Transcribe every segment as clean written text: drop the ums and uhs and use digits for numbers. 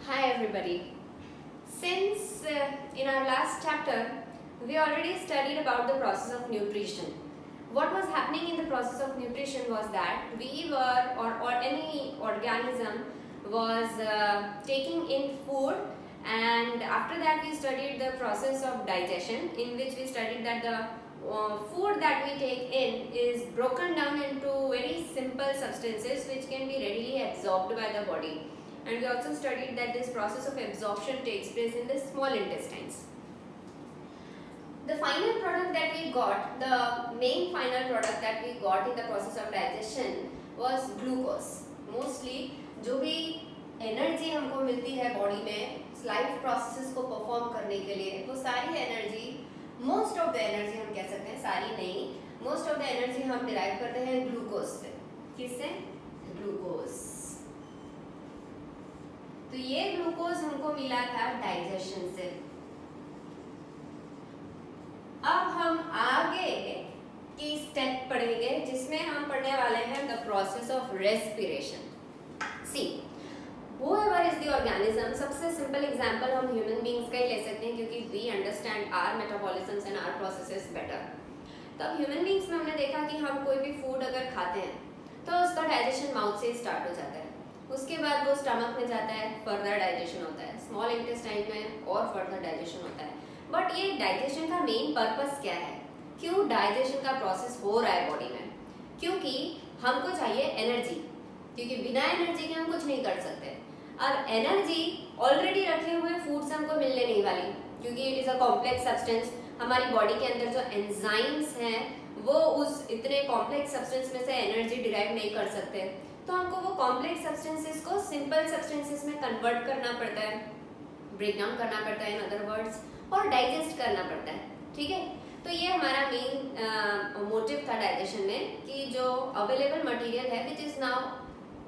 Hi everybody. Since in our last chapter we already studied about the process of nutrition. What was happening in the process of nutrition was that we were or any organism was taking in food, and after that we studied the process of digestion, in which we studied that the food that we take in is broken down into very simple substances which can be readily absorbed by the body. And we also studied that this process of absorption takes place in the small intestines. The final product that we got, the main final product that we got in the process of digestion was glucose. Mostly जो भी energy हमको मिलती है body में life processes को perform करने के लिए, वो सारी energy, most of the energy हम कह सकते हैं, सारी नहीं, मोस्ट ऑफ द एनर्जी हम डिराइव करते हैं ग्लूकोज से. किससे? ग्लूकोज. तो ये ग्लूकोज हमको मिला था डाइजेशन से. अब हम आगे की स्टेप पढ़ेंगे जिसमें हम पढ़ने वाले हैं the process of respiration. See, whoever is the organism, सबसे सिंपल एग्जांपल हम ह्यूमन बीइंग्स का ही ले सकते हैं क्योंकि we understand our metabolisms and our processes better. तब ह्यूमन बीइंग्स में हमने देखा कि हम कोई भी फूड अगर खाते हैं तो उसका डाइजेशन माउथ से स्टार्ट हो जाता है, उसके बाद वो स्टमक में जाता है, फर्दर डाइजेशन होता है, स्मॉल इंटेस्टाइन में और फर्दर डाइजेशन होता है. बट ये डाइजेशन का मेन पर्पस क्या है? क्यों डाइजेशन का प्रोसेस हो रहा है बॉडी में? क्योंकि हमको चाहिए एनर्जी, क्योंकि बिना एनर्जी के हम कुछ नहीं कर सकते. और एनर्जी ऑलरेडी रखे हुए फूड से हमको मिलने नहीं वाली, क्योंकि it is a complex substance. हमारी बॉडी के अंदर जो एंजाइम्स हैं वो उस इतने कॉम्प्लेक्स सब्सटेंस में से एनर्जी डिराइव नहीं कर सकते. तो हमको वो कॉम्प्लेक्स सब्सटेंसेस को सिंपल सब्सटेंसेस में कन्वर्ट करना पड़ता है, ब्रेक डाउन करना पड़ता है इन अदर वर्ड्स, और डाइजेस्ट करना पड़ता है. ठीक है, तो ये हमारा मेन मोटिव था डाइजेशन में कि जो अवेलेबल मटेरियल है which is now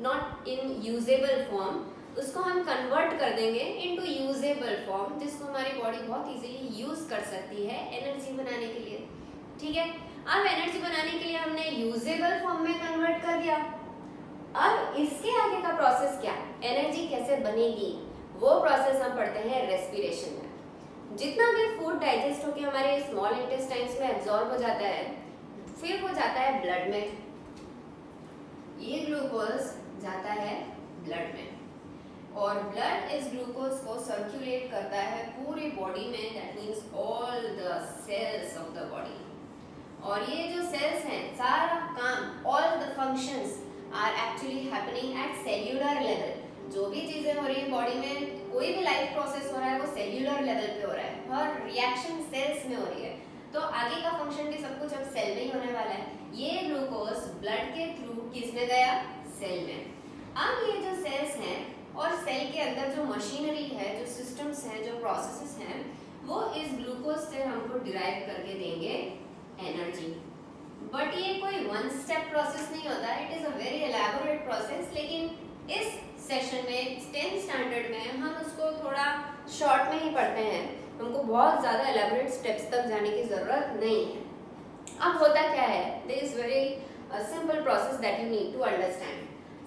not in usable form, उसको हम कन्वर्ट कर देंगे इनटू यूजेबल फॉर्म, जिसको हमारी बॉडी बहुत इजीली यूज कर सकती है एनर्जी बनाने के लिए. ठीक है, अब एनर्जी बनाने के लिए हमने यूजेबल फॉर्म में कन्वर्ट कर दिया. अब इसके आगे का प्रोसेस क्या, एनर्जी कैसे बनेगी, वो प्रोसेस हम पढ़ते हैं रेस्पिरेशन में. जितना भी फूड डाइजेस्ट होकर हमारे स्मॉल इंटेस्टाइन्स में एब्जॉर्ब हो जाता है, फिर वो जाता है ब्लड में. ये ग्लूकोज जाता है ब्लड में, और ब्लड इस ग्लूकोज को सर्कुलेट करता है पूरी बॉडी में, that means all the cells of the body. और ये जो सेल्स हैं, सारा काम, all the functions are actually happening at cellular level. जो भी चीजें हो रही है बॉडी में, कोई भी लाइफ प्रोसेस हो रहा है वो सेल्यूलर लेवल पे हो रहा है, हर रिएक्शन सेल्स में हो रही है. तो आगे का फंक्शन भी सब कुछ अब सेल में ही होने वाला है. ये ग्लूकोज ब्लड के थ्रू किस में गया? सेल में. अब ये जो सेल्स हैं और सेल के अंदर जो मशीनरी है, जो सिस्टम्स हैं, जो प्रोसेसेस हैं, वो इस ग्लूकोज से हमको डिराइव करके देंगे एनर्जी. बट ये कोई वन स्टेप प्रोसेस नहीं होता, it is a very elaborate process. लेकिन इस सेशन में 10th स्टैंडर्ड में हम उसको थोड़ा शॉर्ट में ही पढ़ते हैं, हमको बहुत ज़्यादा एलैबोरेट स्टेप्स तक जाने की ज़रूरत नहीं है. अब होता क्या है, this is very simple process that you need to understand.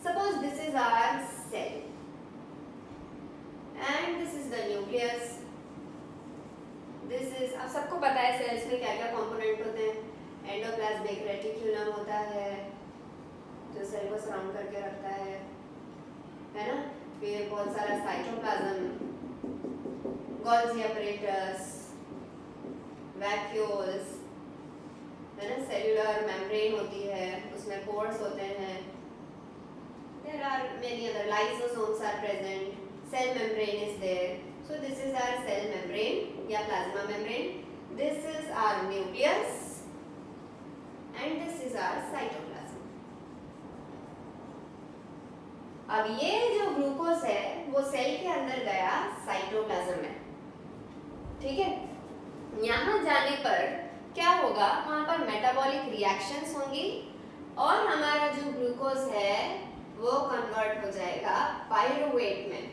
Suppose this is our cell and this is the nucleus. This is, अब सबको पता है सेल्स में क्या क्या कंपोनेंट होते हैं. एंडोप्लाज्मिक रेटिक्यूलम होता है जो सेल को सराउंड करके रखता है ना. फिर बहुत सारा साइटोप्लाज्म, गोल्गी apparatus, वैक्यूल्स, है ना. सेल्यूलर मेम्ब्रेन होती है, उसमें पोर्स होते हैं. There are many other, lysosomes are present, cell membrane is there. So this is our cell membrane या plasma membrane. This is our nucleus and this is our cytoplasm. अब ये जो glucose है वो सेल के अंदर गया साइटोप्लाज्म में. ठीक है, यहाँ जाने पर क्या होगा, वहां पर मेटाबॉलिक रिएक्शंस होंगी और हमारा जो ग्लूकोज है वो कन्वर्ट हो जाएगा पाइरुवेट में.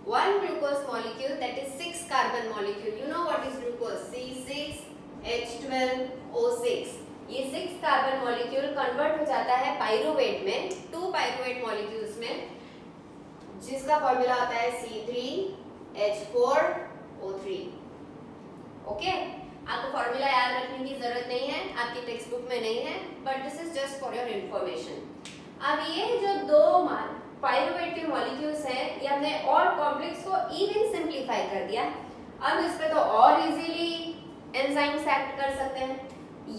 One glucose molecule that is 6 carbon molecule. You know what is glucose? C6H12O6. ये 6 कार्बन मॉलिक्यूल कन्वर्ट हो जाता है पाइरुवेट में, 2 पाइरुवेट मॉलिक्यूल्स में, जिसका फॉर्मूला आता है C3H4O3। ओके, आपको फॉर्मूला याद रखने की जरूरत नहीं है, आपकी टेक्स्ट बुक में नहीं है, but this is just for your information. अब ये जो दो पाइरुवेट के मॉलिक्यूल्स हैं, ये हमने और कॉम्प्लेक्स को इवन सिंप्लीफाई कर दिया। अब इस पे तो और इजीली एंजाइम्स एक्ट कर सकते हैं।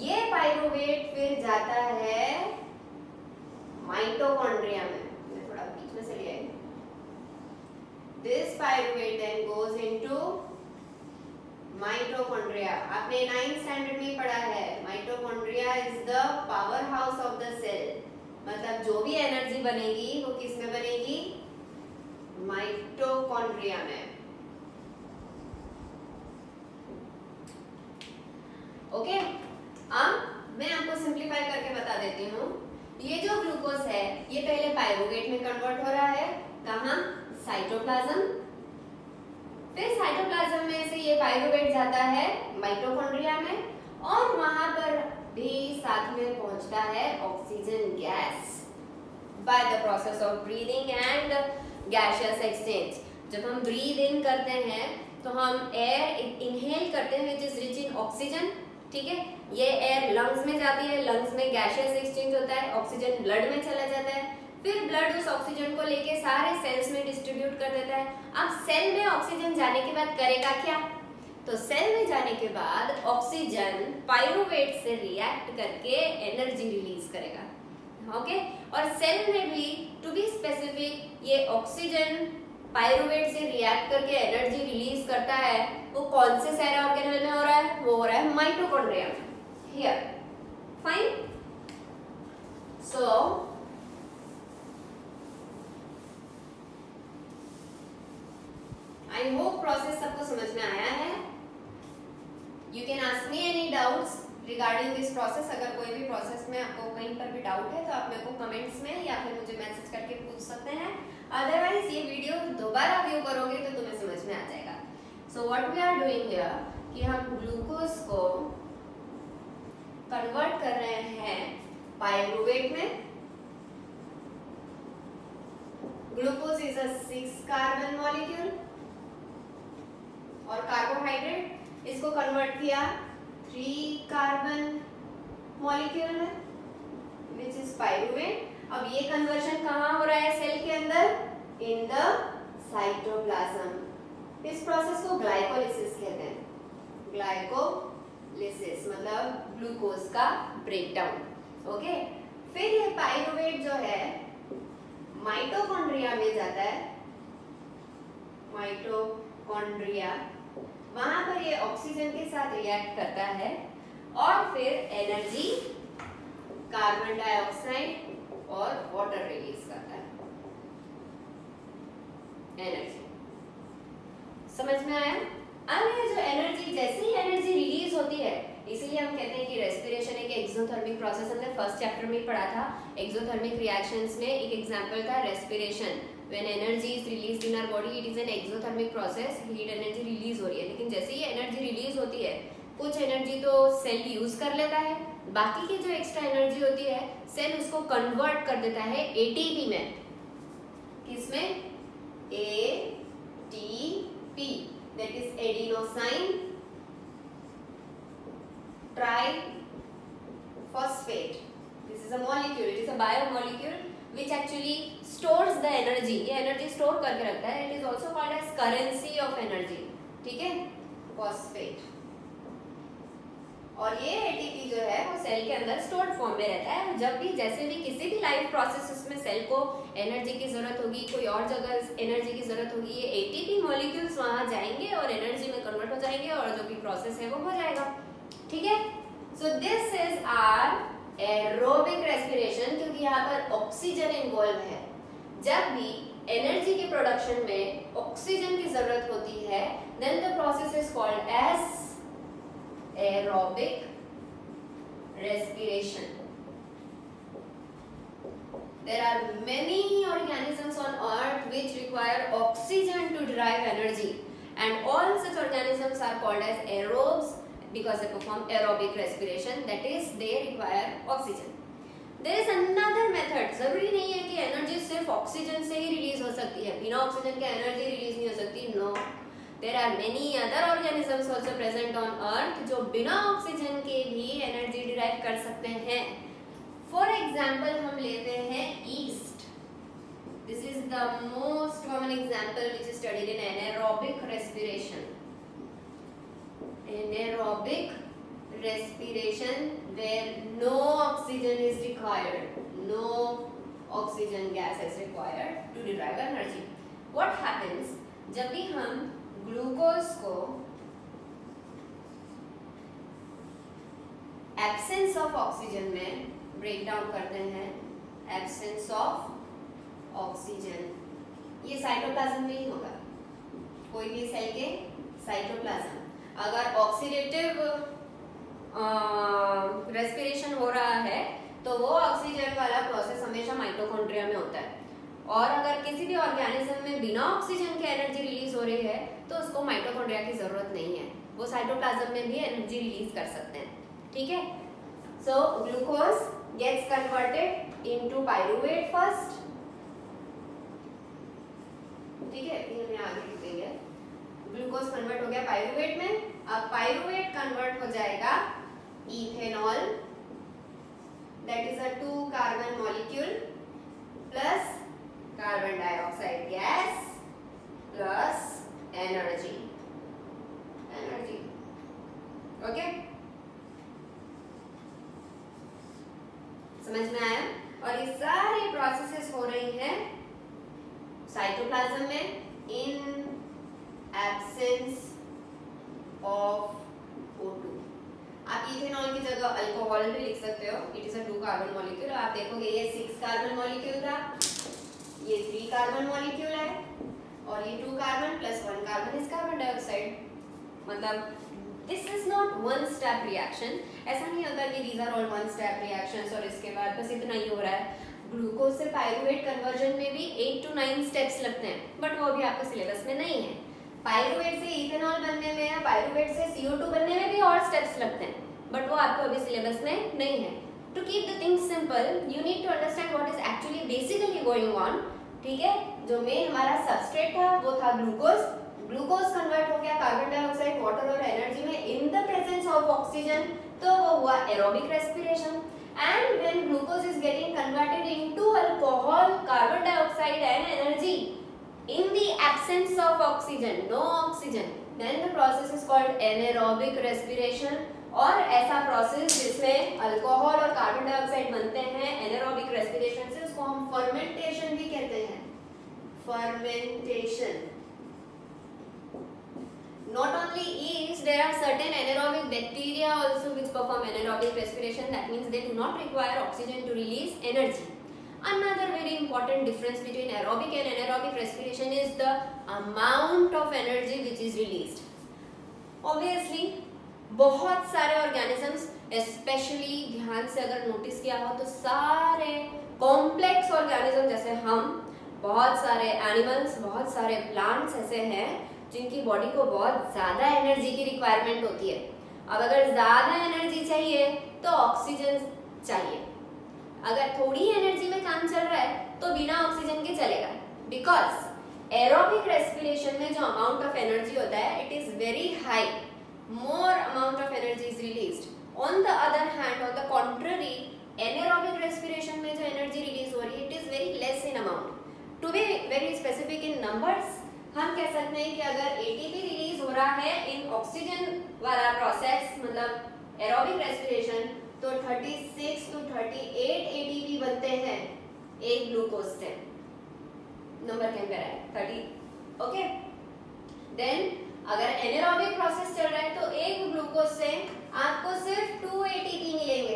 ये पाइरुवेट फिर जाता है माइटोकॉन्ड्रिया में, मैं थोड़ा बीच में से ले आई। This pyruvate then goes into mitochondria. आपने 9th स्टैंडर्ड में पढ़ा है, mitochondria is the power house of the cell. मतलब जो भी एनर्जी बनेगी वो किस में बनेगी? माइटोकॉन्ड्रिया में। ओके, अब मैं आपको सिंप्लीफाई करके बता देती हूँ। ये जो ग्लूकोज है ये पहले पाइरुवेट में कन्वर्ट हो रहा है, कहाँ? साइटोप्लाज्म। फिर साइटोप्लाज्म में से ये पाइरुवेट जाता है माइटोकॉन्ड्रिया में, और वहां पर भी साथ में पहुंचता है oxygen gas by the process of breathing and gaseous exchange. जब हम ब्रीद इन करते हैं तो हम एयर इनहेल करते हैं which is rich in oxygen, ठीक है। ये एयर लंग्स में जाती है, लंग्स में गैसियस एक्सचेंज होता है, ऑक्सीजन ब्लड में चला जाता है, फिर ब्लड उस ऑक्सीजन को लेके सारे सेल्स में डिस्ट्रीब्यूट कर देता है। अब सेल में ऑक्सीजन जाने के बाद करेगा क्या? तो सेल में जाने के बाद ऑक्सीजन पाइरुवेट से रिएक्ट करके एनर्जी रिलीज करेगा। ओके, और सेल में भी टू बी स्पेसिफिक ये ऑक्सीजन पाइरुवेट से रिएक्ट करके एनर्जी रिलीज करता है। वो कौन से सेल ऑर्गेनेल में हो रहा है? वो हो रहा है माइटोकॉन्ड्रिया में। Here fine. So I hope process सबको समझ में आया है। You can ask me any doubts regarding this process. अगर कोई भी प्रोसेस में आपको कहीं पर भी डाउट है तो आप मेरे को कमेंट्स में या फिर मुझे मैसेज करके पूछ सकते हैं। अदरवाइज ये वीडियो दोबारा व्यू करोगे तो तुम्हें समझ में आ जाएगा। So what we are doing here कि हम ग्लूकोज को कन्वर्ट कर रहे हैं पाइरुवेट में। Glucose is a 6 carbon molecule और कार्बोहाइड्रेट इसको कन्वर्ट किया 3 कार्बन मॉलिक्यूल में विच इज पाइरुवेट। अब ये कन्वर्जन कहाँ हो रहा है? सेल के अंदर, इन द साइटोप्लाज्म। इस प्रोसेस को ग्लाइकोलिसिस कहते हैं। ग्लाइकोलिसिस मतलब ग्लूकोज का ब्रेकडाउन। ओके, फिर ये पाइरुवेट जो है माइटोकॉन्ड्रिया में जाता है। माइटोकॉन्ड्रिया, वहां पर ये ऑक्सीजन के साथ रिएक्ट करता है और फिर एनर्जी कार्बन डाइऑक्साइड और वाटर रिलीज करता है। एनर्जी समझ में आया? अब ये जो एनर्जी, जैसे ही एनर्जी रिलीज होती है, इसीलिए हम कहते हैं कि रेस्पिरेशन एक एक्सोथर्मिक प्रोसेस। हमने फर्स्ट चैप्टर में पढ़ा था एक्सोथर्मिक रिएक्शंस में। एक एग्जांपल था respiration. When energy is released in our body, it is an exothermic process. Heat energy release हो रही है, लेकिन जैसे ही एनर्जी रिलीज होती है कुछ एनर्जी तो सेल यूज कर लेता है, बाकी की जो एक्स्ट्रा एनर्जी होती है सेल उसको कन्वर्ट कर देता है एटीपी में। किसमें? ATP, that is adenosine triphosphate. This is a molecule, it is a biomolecule which actually stores the energy। ये एनर्जी स्टोर करके रखता है। It is also called as currency of energy, ठीक है, फॉस्फेट। और ये एटीपी जो है वो सेल के अंदर स्टोर्ड फॉर्म में रहता है। जब भी जैसे भी किसी भी लाइफ प्रोसेस में सेल को एनर्जी की जरूरत होगी, कोई और जगह एनर्जी की जरूरत होगी, ये एटीपी मॉलिक्यूल्स वहां जाएंगे और एनर्जी में कन्वर्ट हो जाएंगे और जो भी प्रोसेस है वो हो जाएगा, ठीक है। So this is our aerobic respiration, क्योंकि यहाँ पर ऑक्सीजन इन्वॉल्व है। जब भी एनर्जी के प्रोडक्शन में ऑक्सीजन की जरूरत होती है, then the process is called as aerobic respiration. There are many organisms on earth which require oxygen to derive energy, and all such organisms are called as aerobes because they perform aerobic respiration, that is they require oxygen. There is another method. जरूरी नहीं है कि energy सिर्फ oxygen से ही release हो सकती है, बिना ऑक्सीजन के एनर्जी रिलीज नहीं हो सकती। No, there are many other organisms also present on earth जो बिना ऑक्सीजन के भी एनर्जी डिराइव कर सकते हैं। फॉर एग्जाम्पल हम लेते हैं east. This is the most common example which is studied in anaerobic respiration. Anaerobic respiration where no oxygen is required, no oxygen gas is required to derive energy. What happens जब भी हम glucose को absence of oxygen में break down करते हैं, absence of oxygen, ये cytoplasm में ही होगा, कोई भी सेल के साइटोप्लाज्म। अगर ऑक्सीडेटिव रेस्पिरेशन हो रहा है तो वो ऑक्सीजन वाला प्रोसेस हमेशा माइटोकॉन्ड्रिया में होता है, और अगर किसी भी ऑर्गेनिज्म में बिना ऑक्सीजन की एनर्जी रिलीज हो रही है तो उसको माइटोकॉन्ड्रिया की जरूरत नहीं है, वो साइटोप्लाज्म में भी एनर्जी रिलीज कर सकते हैं। ठीक है, so glucose gets converted into pyruvate first. ठीक है, ये हमें आगे लिखेंगे। ग्लूकोज कन्वर्ट हो गया पाइरूवेट में, अब पाइरूवेट कन्वर्ट हो जाएगा ethanol, that is a 2 carbon molecule plus carbon dioxide gas plus energy। Okay, समझ में आया? और ये सारी प्रोसेसेस हो रही हैं साइटोप्लाज्म में इन एब्सेंस ऑफ O2। आप इथेनॉल की जगह अल्कोहल भी लिख सकते हो, it is a 2 carbon molecule. आप देखोगे ये 6 कार्बन मॉलिक्यूल था, ये 3 कार्बन मॉलिक्यूल है, और ये 2 carbon plus 1 carbon is carbon dioxide. मतलब this is not one step reaction, ऐसा नहीं होता कि these are all one step reactions और इसके बाद बस इतना ही हो रहा है। ग्लूकोज से पाइरूवेट कन्वर्जन में भी 8 to 9 स्टेप्स लगते हैं, बट वो भी आपके सिलेबस में नहीं है। पाइरूवेट से इथेनॉल बनने में या पाइरूवेट से CO2 बनने में भी और स्टेप्स लगते हैं, बट वो आपको अभी सिलेबस में नहीं है। To keep the things simple you need to understand what is actually basically going on. ठीक है, जो मेन हमारा सबस्ट्रेट था वो था ग्लूकोज। ग्लूकोज कन्वर्ट हो गया कार्बन डाइऑक्साइड, वाटर और एनर्जी में in the presence of oxygen, तो वो हुआ aerobic respiration. And when glucose is getting converted into alcohol, carbon dioxide and energy in the absence of oxygen, no oxygen, then the process is called anaerobic respiration। और ऐसा process जिसमें alcohol और carbon dioxide बनते हैं anaerobic respiration से, उसको हम fermentation भी कहते हैं। Fermentation. Not only yeast, there are certain anaerobic bacteria also which perform anaerobic respiration. That means they do not require oxygen to release energy. Another very important difference between aerobic and anaerobic respiration is the amount of energy which is released. Obviously, बहुत सारे organisms, especially ध्यान से अगर notice किया हो तो सारे complex organisms जैसे हम, बहुत सारे animals, बहुत सारे plants ऐसे हैं जिनकी बॉडी को बहुत ज़्यादा एनर्जी की रिक्वायरमेंट होती है। अब अगर ज़्यादा एनर्जी चाहिए तो ऑक्सीजन चाहिए, अगर थोड़ी एनर्जी में काम चल रहा है तो बिना ऑक्सीजन के चलेगा। बिकॉज एरोबिक रेस्पिरेशन में जो अमाउंट ऑफ एनर्जी होता है it is very high, more amount of energy is released. On the other hand, on the contrary, anaerobic respiration में जो एनर्जी रिलीज हो रही है it is very less in amount. To be very specific in numbers, हम कह सकते हैं कि अगर एटीपी रिलीज हो रहा है इन ऑक्सीजन वाला प्रोसेस, मतलब एरोबिक रेस्पिरेशन, तो 36 to 38 एटीपी बनते हैं एक ग्लूकोज से। नंबर कंपेयर है 30। ओके, देन अगर एनारोबिक प्रोसेस चल रहा है तो एक ग्लूकोज से आपको सिर्फ 2 एटीपी मिलेंगे।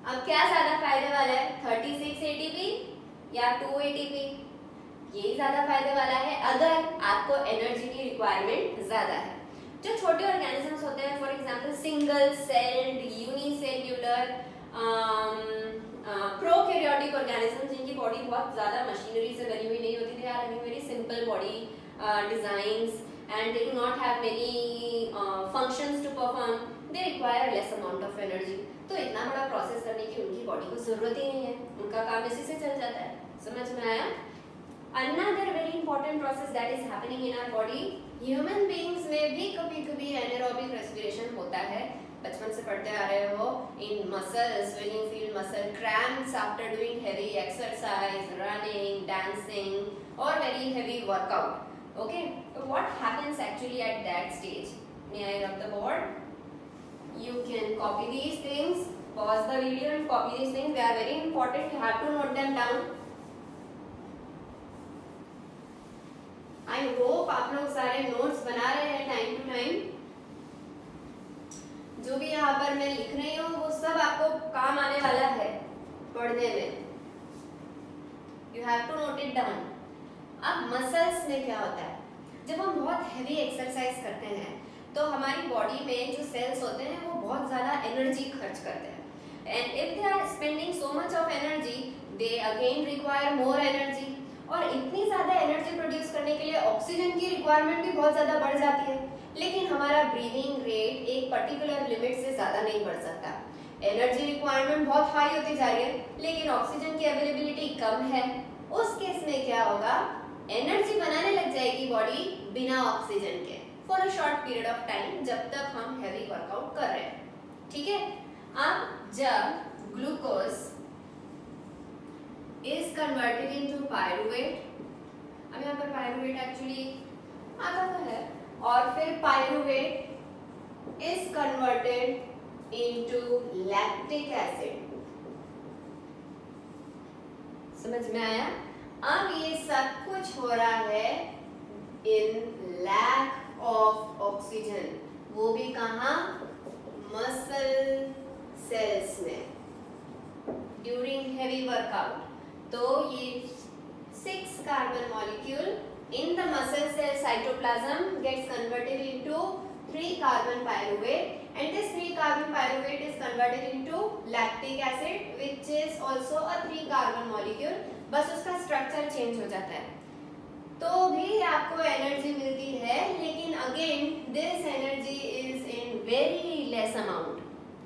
अब क्या ज्यादा फायदे वाला है, 36 एटीपी या 2 एटीपी? यही ज्यादा फायदे वाला है अगर आपको एनर्जी की रिक्वायरमेंट ज्यादा है। जो छोटे ऑर्गेनिजम्स होते हैं, for example single celled, unicellular, prokaryotic organisms जिनकी बॉडी बहुत ज़्यादा मशीनरी से बनी हुई नहीं होती, they are having very simple body designs and they do not have many functions to perform, they require less amount of energy. तो इतना बड़ा प्रोसेस करने की उनकी बॉडी को जरूरत ही नहीं है, उनका काम इसी से चल जाता है। समझ में आया? Another very important process that is happening in our body, human beings में भी कभी-कभी anaerobic respiration होता है। बचपन से पढ़ते आ रहे हो, in muscles when you feel muscle cramps after doing heavy exercise, running, dancing or very heavy workout. Okay, so what happens actually at that stage? May I rub the board? You can copy these things. Pause the video and copy these things. They are very important. You have to note them down. I hope आप लोग सारे notes बना रहे हैं time to time. जो भी यहाँ पर मैं लिख रही हूँ वो सब आपको काम आने वाला है पढ़ने में। You have to note it down. अब मसल्स में क्या होता है, जब हम बहुत हैवी एक्सरसाइज करते हैं तो हमारी बॉडी में जो सेल्स होते हैं वो बहुत ज़्यादा एनर्जी खर्च करते हैं। And if they are spending so much of energy, they again require more energy. और इतनी ज़्यादा एनर्जी प्रोड्यूस करने के लिए ऑक्सीजन की रिक्वायरमेंट भी बहुत ज़्यादा बढ़ जाती है, लेकिन हमारा ब्रीदिंग रेट एक पर्टिकुलर लिमिट से ज़्यादा नहीं बढ़ सकता। एनर्जी रिक्वायरमेंट बहुत हाई होती जा रही है लेकिन ऑक्सीजन की अवेलेबिलिटी कम है। उस केस में क्या होगा, एनर्जी बनाने लग जाएगी बॉडी बिना ऑक्सीजन के for a short period of time, जब तक हम हैवी वर्कआउट कर रहे हैं। ठीक है, अब जब glucose is converted into pyruvate, अब यहाँ पर pyruvate एक्चुअली आता तो है, और फिर pyruvate is converted into lactic acid। समझ में आया? अब ये सब कुछ हो रहा है in lack of oxygen, वो भी कहाँ? मसल सेल्स में ड्यूरिंग हैवी वर्कआउट। तो ये 6 carbon molecule in the muscle cell cytoplasm gets converted into 3 carbon pyruvate, and this 3 carbon pyruvate is converted into lactic acid which is also a 3 carbon molecule, बस उसका structure change हो जाता है। तो भी आपको एनर्जी मिलती है, लेकिन again this energy is in very less amount.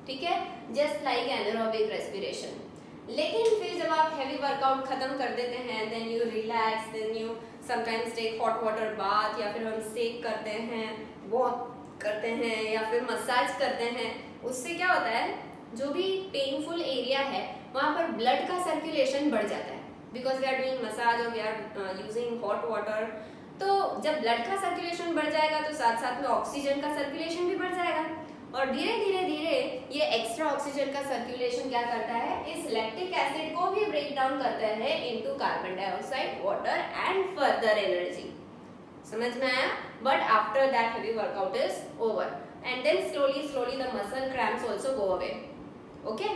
ठीक है, जस्ट लाइक एनारोबिक रेस्पिरेशन। लेकिन फिर जब आप हैवी वर्कआउट खत्म कर देते हैं, then you relax, then you sometimes take hot water bath, या फिर हम सेक करते हैं, वॉक करते हैं, या फिर मसाज करते हैं। उससे क्या होता है, जो भी पेनफुल एरिया है वहाँ पर ब्लड का सर्कुलेशन बढ़ जाता है, because we are doing massage और we are using hot water. तो जब ब्लड का सर्कुलेशन बढ़ जाएगा तो साथ साथ में ऑक्सीजन का सर्कुलेशन भी बढ़ जाएगा, और धीरे धीरे धीरे ये एक्स्ट्रा ऑक्सीजन का सर्कुलेशन क्या करता है, इस लैक्टिक एसिड को भी ब्रेक डाउन करता है into carbon dioxide, water and further energy. समझ में आया? But after that heavy workout is over, and then slowly the muscle cramps also go away. Okay?